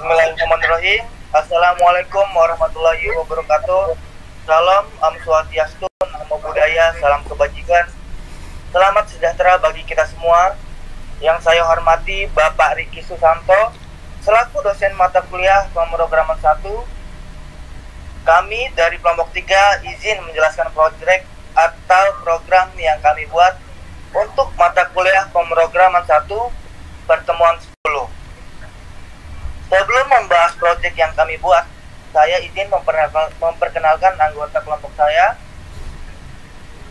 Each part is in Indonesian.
Bismillahirrahmanirrahim. Assalamualaikum warahmatullahi wabarakatuh. Salam, Om Swastiastu, Namo Buddhaya, salam kebajikan. Selamat sejahtera bagi kita semua. Yang saya hormati Bapak Riki Susanto, selaku dosen mata kuliah pemrograman 1. Kami dari kelompok 3 izin menjelaskan proyek atau program yang kami buat untuk mata kuliah pemrograman 1 pertemuan 10. Sebelum membahas proyek yang kami buat, saya izin memperkenalkan anggota kelompok saya.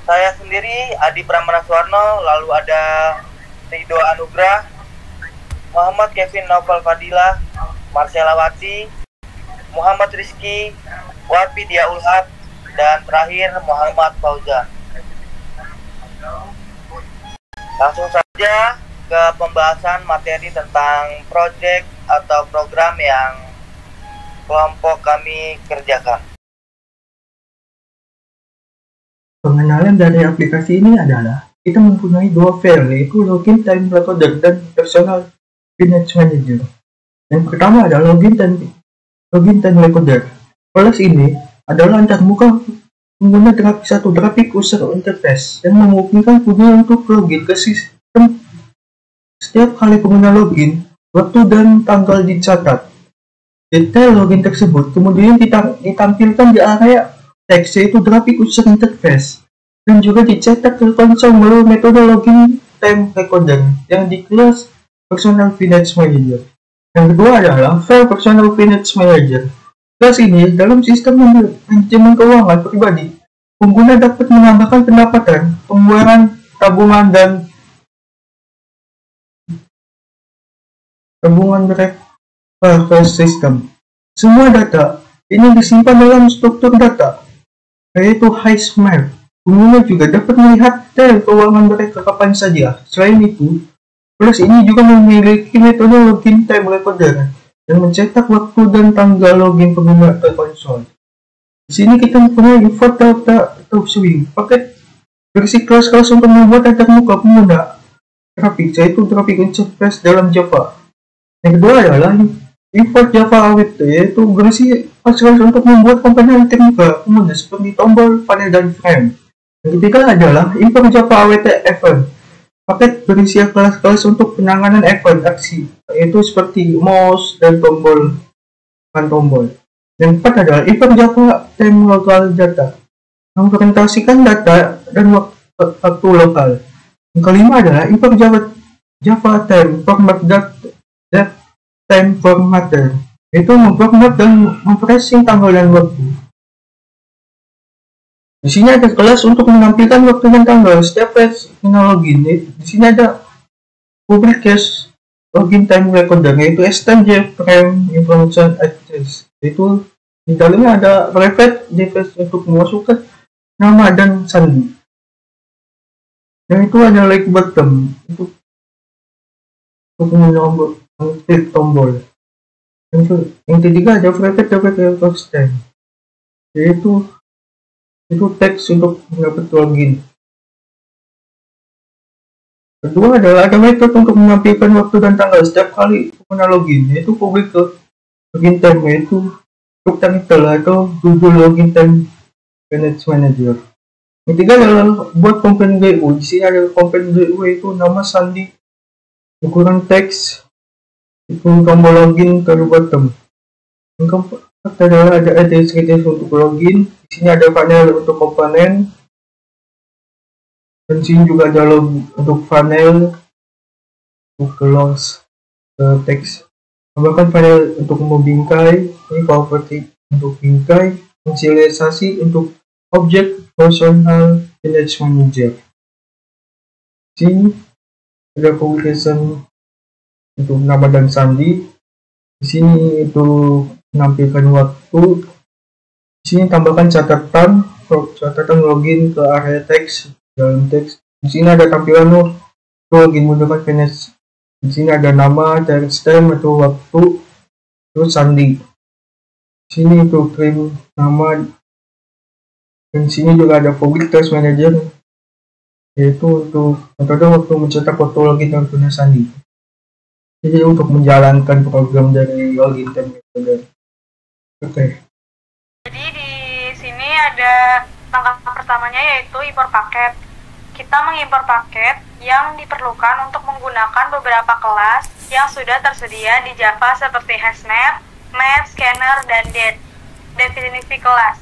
Saya sendiri Adi Pramana Suwarno, lalu ada Ridho Anugrah, Muhammad Kevin Novel Fadilah, Marcella Wati, Muhammad Rizky, Wafi Dia Ulhab, dan terakhir Muhammad Fauzan. Langsung saja ke pembahasan materi tentang proyek atau program yang kelompok kami kerjakan. Pengenalan dari aplikasi ini adalah kita mempunyai dua file, yaitu Login Time Recorder dan Personal Finance Manager. Yang pertama adalah Login Time Recorder. File ini adalah antarmuka pengguna grafik user interface yang memungkinkan pengguna untuk login ke sistem. Setiap kali pengguna login, waktu dan tanggal dicatat. Detail login tersebut kemudian ditampilkan di area teks, yaitu grafik user interface, dan juga dicetak ke konsol melalui metode Login Time Recorder yang di kelas Personal Finance Manager. Yang kedua adalah file Personal Finance Manager. Kelas ini dalam sistem manajemen keuangan pribadi, pengguna dapat menambahkan pendapatan, pengeluaran, tabungan, dan mereka ke sistem. Semua data ini disimpan dalam struktur data, yaitu HiSmart. Pengguna juga dapat melihat detail keuangan mereka kapan saja. Selain itu, plus ini juga memiliki metode Login Time Recorder yang mencetak waktu dan tanggal login pengguna ke konsol. Di sini kita mempunyai import data atau swing paket versi kelas-kelas untuk membuat antarmuka pengguna grafik, yaitu grafik interface dalam Java. Yang kedua adalah import Java awet, yaitu versi kelas-kelas untuk membuat komponen antarmuka pengguna seperti tombol, panel, dan frame. Yang ketiga adalah import Java awet event, paket berisi kelas-kelas untuk penanganan event aksi, yaitu seperti mouse dan tombol. Yang keempat adalah import Java Time Local Data, mempresentasikan data dan waktu lokal. Yang kelima adalah import Java Time Format Time Formatter, yaitu memformat dan mempressing tanggal dan waktu. Di sini ada kelas untuk menampilkan waktu dan tanggal setiap page login. Di sini ada public cache Login Time Recorder, yaitu STIM JFrame Information Access, yaitu di dalamnya ada private device untuk memasukkan nama dan sandi. Yang itu ada like button untuk mengklik tombol. Yang ketiga ada private device time, yaitu teks untuk mendapat login. Kedua adalah ada metode untuk menampilkan waktu dan tanggal setiap kali pengguna login, yaitu public login time, yaitu title atau Google Login Time Finance Manager. Yang ketiga adalah buat komponen GU. Di sini ada komponen GU, yaitu nama, sandi, ukuran teks, itu tombol login ke bottom. Yang keempat adalah ada address untuk login. Di sini ada panel untuk komponen, dan sini juga ada untuk panel untuk close teks. Tambahkan panel untuk membingkai, ini property untuk bingkai, inisialisasi untuk objek Personal Finance Manager. Sini ada publication untuk nama dan sandi. Di sini itu menampilkan waktu. Di sini tambahkan catatan login ke area teks dalam teks. Di sini ada tampilan login menggunakan finance. Di sini ada nama, timestamp atau waktu, terus sandi. Di sini itu print nama. Dan di sini juga ada public task manager, yaitu untuk metode waktu mencetak waktu login dan punya sandi. Jadi untuk menjalankan program dari login dan metode. Oke. Jadi di sini ada langkah pertamanya yaitu impor paket. Kita mengimpor paket yang diperlukan untuk menggunakan beberapa kelas yang sudah tersedia di Java seperti HashMap, Map, Scanner, dan Date. Definisi kelas.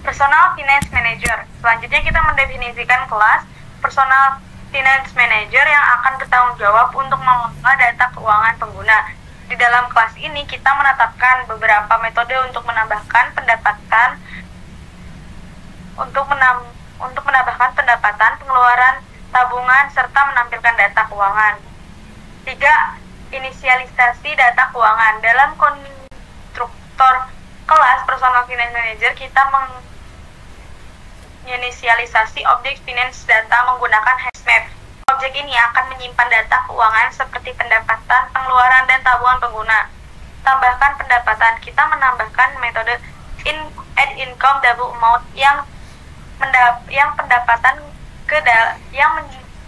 Personal Finance Manager. Selanjutnya kita mendefinisikan kelas Personal Finance Manager yang akan bertanggung jawab untuk mengelola data keuangan pengguna. Di dalam kelas ini kita menetapkan beberapa metode untuk menambahkan pendapatan, pengeluaran, tabungan, serta menampilkan data keuangan. 3. Inisialisasi data keuangan. Dalam konstruktor kelas Personal Finance Manager kita menginisialisasi objek finance data menggunakan HashMap. Objek ini akan menyimpan data keuangan seperti pendapatan, pengeluaran, dan tabungan pengguna. Tambahkan pendapatan. Kita menambahkan metode add income double amount yang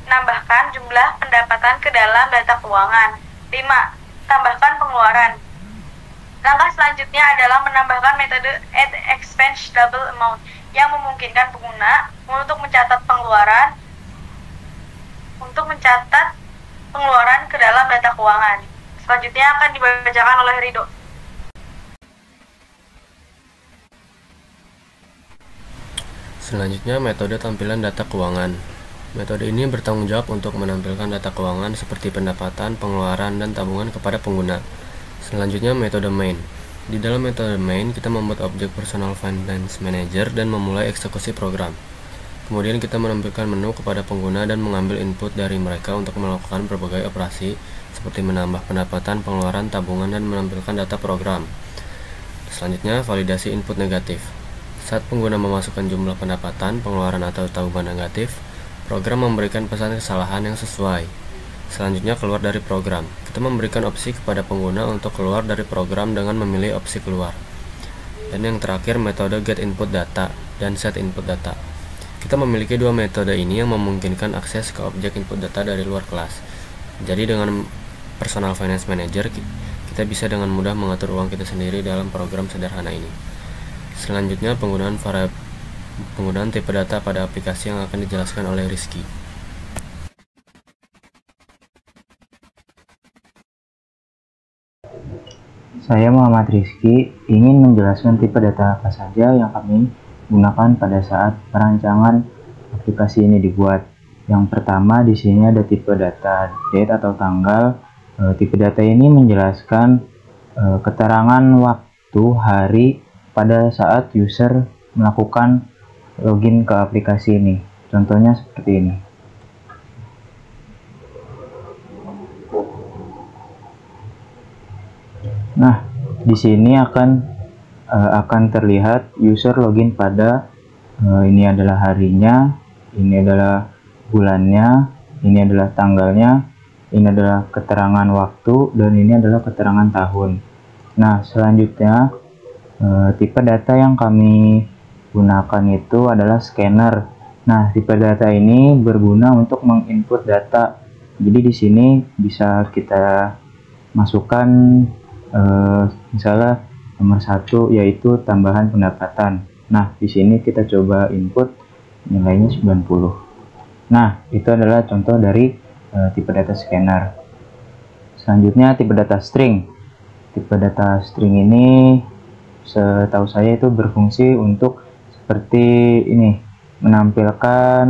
menambahkan jumlah pendapatan ke dalam data keuangan. 5. Tambahkan pengeluaran. Langkah selanjutnya adalah menambahkan metode add expense double amount yang memungkinkan pengguna untuk mencatat pengeluaran ke dalam data keuangan. Selanjutnya akan dibacakan oleh Rido. Selanjutnya, metode tampilan data keuangan. Metode ini bertanggung jawab untuk menampilkan data keuangan seperti pendapatan, pengeluaran, dan tabungan kepada pengguna. Selanjutnya, metode main. Di dalam metode main, kita membuat objek Personal Finance Manager dan memulai eksekusi program. Kemudian kita menampilkan menu kepada pengguna dan mengambil input dari mereka untuk melakukan berbagai operasi seperti menambah pendapatan, pengeluaran, tabungan, dan menampilkan data program. Selanjutnya, validasi input negatif. Saat pengguna memasukkan jumlah pendapatan, pengeluaran, atau tabungan negatif, program memberikan pesan kesalahan yang sesuai. Selanjutnya, keluar dari program. Kita memberikan opsi kepada pengguna untuk keluar dari program dengan memilih opsi keluar. Dan yang terakhir, metode get input data dan set input data. Kita memiliki dua metode ini yang memungkinkan akses ke objek input data dari luar kelas. Jadi dengan Personal Finance Manager, kita bisa dengan mudah mengatur uang kita sendiri dalam program sederhana ini. Selanjutnya, penggunaan tipe data pada aplikasi yang akan dijelaskan oleh Rizky. Saya Muhammad Rizky ingin menjelaskan tipe data apa saja yang kami gunakan pada saat perancangan aplikasi ini dibuat. Yang pertama di sini ada tipe data date atau tanggal. Tipe data ini menjelaskan keterangan waktu hari pada saat user melakukan login ke aplikasi ini. Contohnya seperti ini. Nah, di sini akan terlihat user login pada ini adalah harinya, ini adalah bulannya, ini adalah tanggalnya, ini adalah keterangan waktu, dan ini adalah keterangan tahun. Nah, selanjutnya tipe data yang kami gunakan itu adalah scanner. Nah, tipe data ini berguna untuk menginput data. Jadi di sini bisa kita masukkan misalnya nomor 1 yaitu tambahan pendapatan. Nah, di sini kita coba input nilainya 90. Nah, itu adalah contoh dari tipe data scanner. Selanjutnya tipe data string. Tipe data string ini setahu saya itu berfungsi untuk seperti ini, menampilkan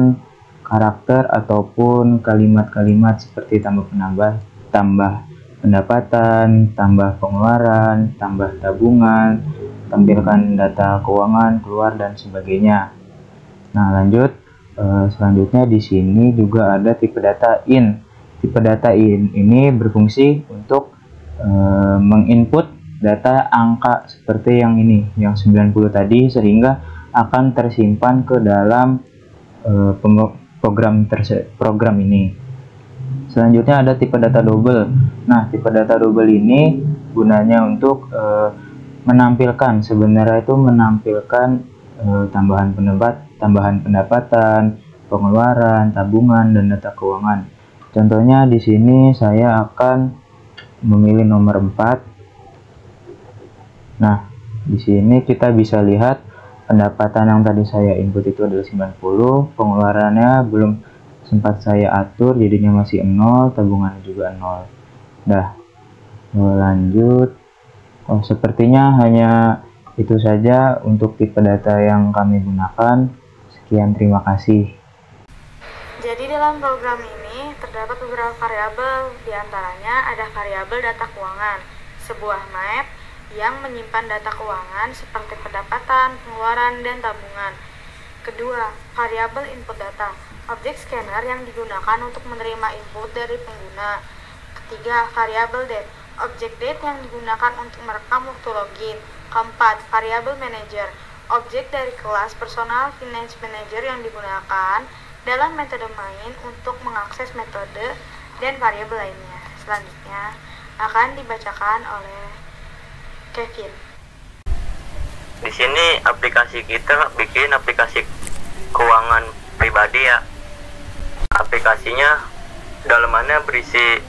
karakter ataupun kalimat-kalimat seperti tambah pendapatan, tambah pengeluaran, tambah tabungan, tampilkan data keuangan, keluar, dan sebagainya. Nah, lanjut. Selanjutnya di sini juga ada tipe data in. Tipe data in ini berfungsi untuk menginput data angka seperti yang ini, yang 90 tadi, sehingga akan tersimpan ke dalam program ini. Selanjutnya ada tipe data double. Nah, tipe data double ini gunanya untuk menampilkan, sebenarnya itu menampilkan tambahan pendapatan, pengeluaran, tabungan, dan data keuangan. Contohnya di sini saya akan memilih nomor 4. Nah, di sini kita bisa lihat pendapatan yang tadi saya input itu adalah 90, pengeluarannya belum sempat saya atur, jadinya masih 0, tabungannya juga 0. Nah, lanjut. Sepertinya hanya itu saja untuk tipe data yang kami gunakan. Sekian, terima kasih. Jadi dalam program ini terdapat beberapa variabel, diantaranya ada variabel data keuangan, sebuah map yang menyimpan data keuangan seperti pendapatan, pengeluaran, dan tabungan. Kedua, variabel input data, objek scanner yang digunakan untuk menerima input dari pengguna. Ketiga, variabel date, objek date yang digunakan untuk merekam waktu login. Keempat, variabel manager, objek dari kelas personal finance manager yang digunakan dalam metode main untuk mengakses metode dan variabel lainnya. Selanjutnya akan dibacakan oleh Kevin. Di sini aplikasi kita bikin aplikasi keuangan pribadi ya. Aplikasinya dalamannya berisi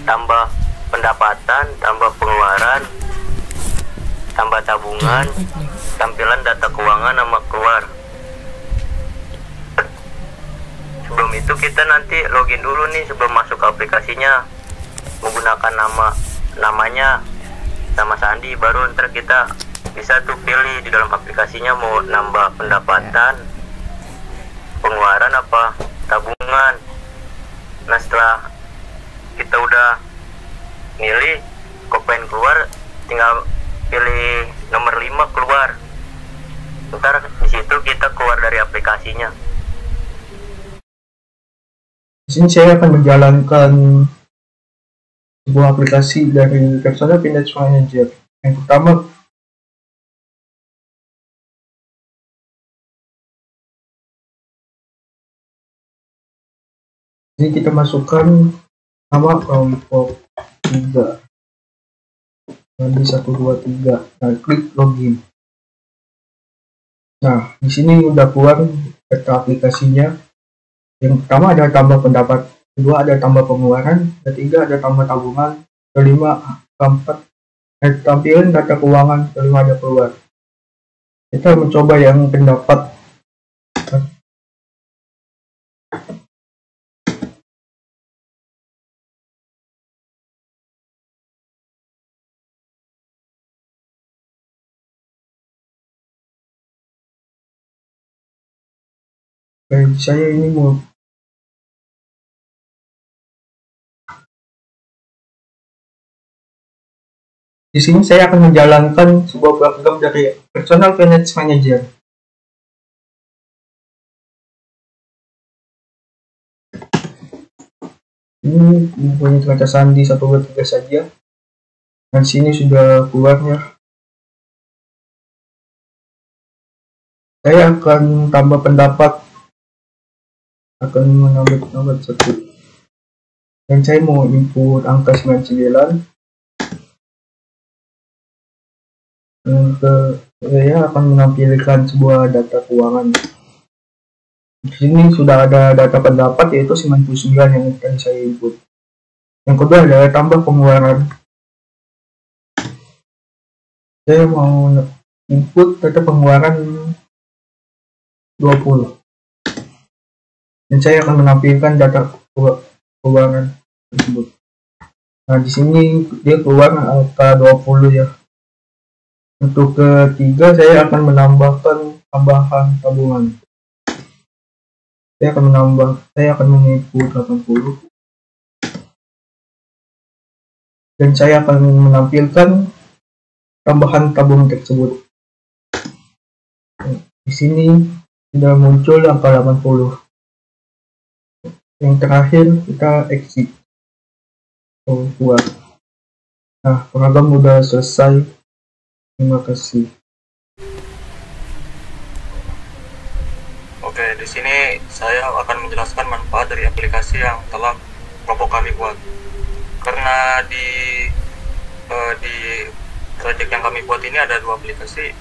tambah pendapatan, tambah pengeluaran, tambah tabungan, tampilan data keuangan sama keluar. Sebelum itu kita nanti login dulu nih sebelum masuk ke aplikasinya, menggunakan namanya sama sandi, baru ntar kita bisa tuh pilih di dalam aplikasinya mau nambah pendapatan, pengeluaran apa tabungan. Nah, setelah kita udah milih kopen keluar, tinggal pilih nomor 5 keluar. Ntar di situ kita keluar dari aplikasinya. Di sini saya akan menjalankan sebuah aplikasi dari Personal Finance Manager. Yang pertama, ini kita masukkan nama kelompok 3 di 123. Nah, klik login. Nah, di sini udah keluar data aplikasinya. Yang pertama ada tambah pendapat, kedua ada tambah pengeluaran, ketiga ada tambah tabungan, kelima, keempat tampilan data keuangan, kelima ada keluar. Kita mencoba yang pendapat. Saya ini mau di sini saya akan menjalankan sebuah program dari Personal Finance Manager. Ini mempunyai cerita sandi 123 saja. Dan sini sudah keluarnya. Saya akan tambah pendapat, akan menambah satu. Dan saya mau input angka 99. Saya akan menampilkan sebuah data keuangan. Di sini sudah ada data pendapat yaitu 99 yang tadi saya input. Yang kedua adalah tambah pengeluaran. Saya mau input data pengeluaran 20. Dan saya akan menampilkan data keuangan tersebut. Nah, di sini dia keluar angka 20 ya. Untuk ketiga, saya akan menambahkan tambahan tabungan. Saya akan menginput 80. Dan saya akan menampilkan tambahan tabungan tersebut. Di sini sudah muncul angka 80. Yang terakhir kita exit. Keluar. Nah, program sudah selesai. Terima kasih. Oke, di sini saya akan menjelaskan manfaat dari aplikasi yang telah kelompok kami buat. Karena di project yang kami buat ini ada 2 aplikasi,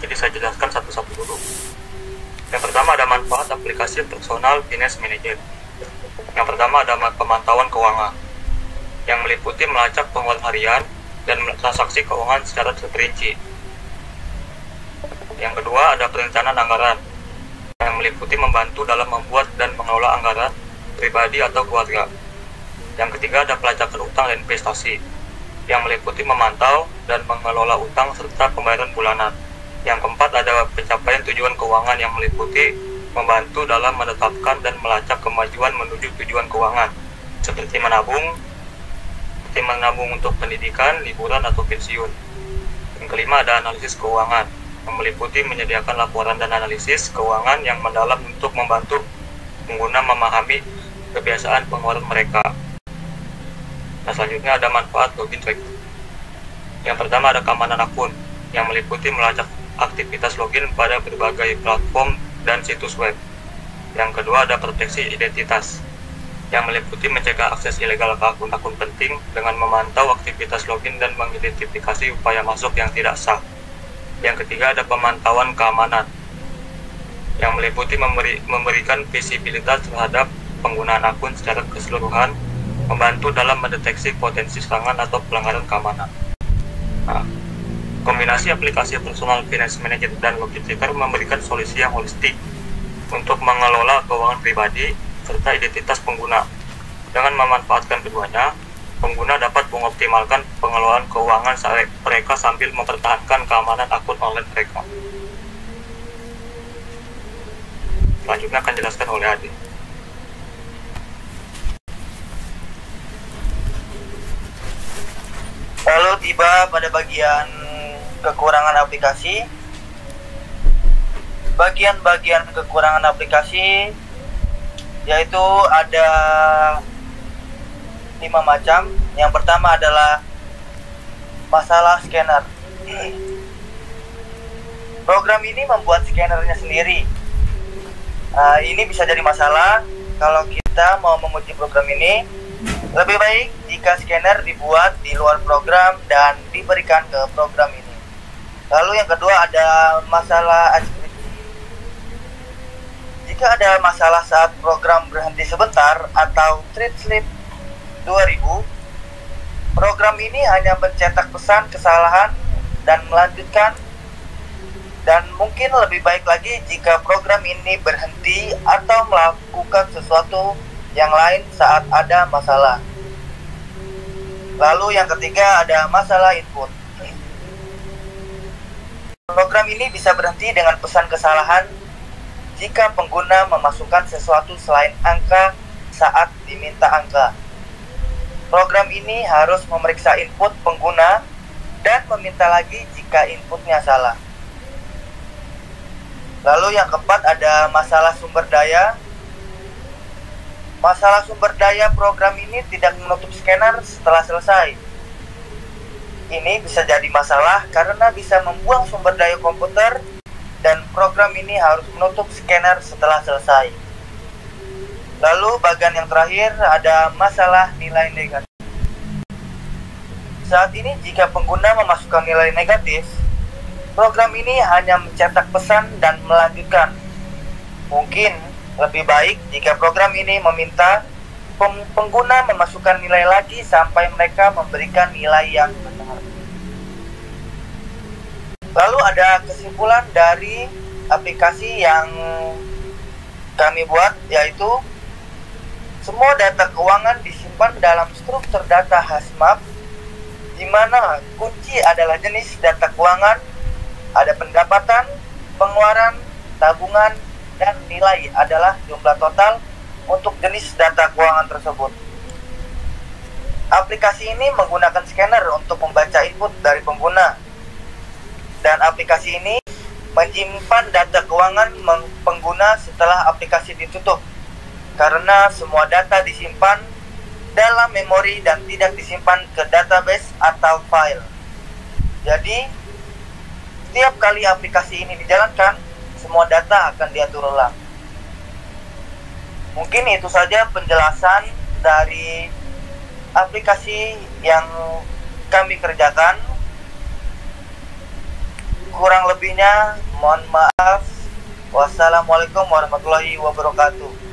jadi saya jelaskan satu-satu dulu. Yang pertama ada manfaat aplikasi Personal Finance Manager. Yang pertama ada pemantauan keuangan. yang meliputi melacak pengeluaran harian dan transaksi keuangan secara terperinci. Yang kedua, ada perencanaan anggaran yang meliputi membantu dalam membuat dan mengelola anggaran pribadi atau keluarga. Yang ketiga, ada pelacakan utang dan investasi yang meliputi memantau dan mengelola utang serta pembayaran bulanan. Yang keempat, ada pencapaian tujuan keuangan yang meliputi membantu dalam menetapkan dan melacak kemajuan menuju tujuan keuangan, seperti menabung untuk pendidikan, liburan, atau pensiun. Yang kelima, ada analisis keuangan yang meliputi menyediakan laporan dan analisis keuangan yang mendalam untuk membantu pengguna memahami kebiasaan pengeluaran mereka. Nah, selanjutnya ada manfaat login tracker. Yang pertama, ada keamanan akun yang meliputi melacak aktivitas login pada berbagai platform dan situs web. Yang kedua, ada proteksi identitas yang meliputi mencegah akses ilegal ke akun-akun penting dengan memantau aktivitas login dan mengidentifikasi upaya masuk yang tidak sah. Yang ketiga, ada pemantauan keamanan yang meliputi memberikan visibilitas terhadap penggunaan akun secara keseluruhan, membantu dalam mendeteksi potensi serangan atau pelanggaran keamanan. Nah, kombinasi aplikasi personal finance manager dan login tracker memberikan solusi yang holistik untuk mengelola keuangan pribadi serta identitas pengguna. Dengan memanfaatkan keduanya, pengguna dapat mengoptimalkan pengelolaan keuangan mereka sambil mempertahankan keamanan akun online mereka. Selanjutnya akan dijelaskan oleh Adi. Lalu tiba pada bagian kekurangan aplikasi. Bagian-bagian kekurangan aplikasi yaitu ada 5 macam. Yang pertama adalah masalah scanner. Program ini membuat scannernya sendiri. Ini bisa jadi masalah kalau kita mau menguji program ini. Lebih baik jika scanner dibuat di luar program dan diberikan ke program ini. Lalu yang kedua ada masalah ekskripsi. Jika ada masalah saat program berhenti sebentar atau trip slip 2000, program ini hanya mencetak pesan kesalahan dan melanjutkan. Dan mungkin lebih baik lagi jika program ini berhenti atau melakukan sesuatu yang lain saat ada masalah. Lalu yang ketiga ada masalah input. Program ini bisa berhenti dengan pesan kesalahan jika pengguna memasukkan sesuatu selain angka saat diminta angka. Program ini harus memeriksa input pengguna dan meminta lagi jika inputnya salah. Lalu yang keempat ada masalah sumber daya. Masalah sumber daya program ini tidak menutup scanner setelah selesai. Ini bisa jadi masalah karena bisa membuang sumber daya komputer dan program ini harus menutup scanner setelah selesai. Lalu bagian yang terakhir ada masalah nilai negatif. Saat ini jika pengguna memasukkan nilai negatif, program ini hanya mencetak pesan dan melanjutkan. Mungkin lebih baik jika program ini meminta pengguna memasukkan nilai lagi sampai mereka memberikan nilai yang benar. Lalu ada kesimpulan dari aplikasi yang kami buat, yaitu semua data keuangan disimpan dalam struktur data HASMAP, di mana kunci adalah jenis data keuangan, ada pendapatan, pengeluaran, tabungan, dan nilai adalah jumlah total untuk jenis data keuangan tersebut. Aplikasi ini menggunakan scanner untuk membaca input dari pengguna. Dan aplikasi ini menyimpan data keuangan pengguna setelah aplikasi ditutup. Karena semua data disimpan dalam memori dan tidak disimpan ke database atau file. Jadi, setiap kali aplikasi ini dijalankan, semua data akan diatur ulang. Mungkin itu saja penjelasan dari aplikasi yang kami kerjakan. Kurang lebihnya mohon maaf. Wassalamualaikum warahmatullahi wabarakatuh.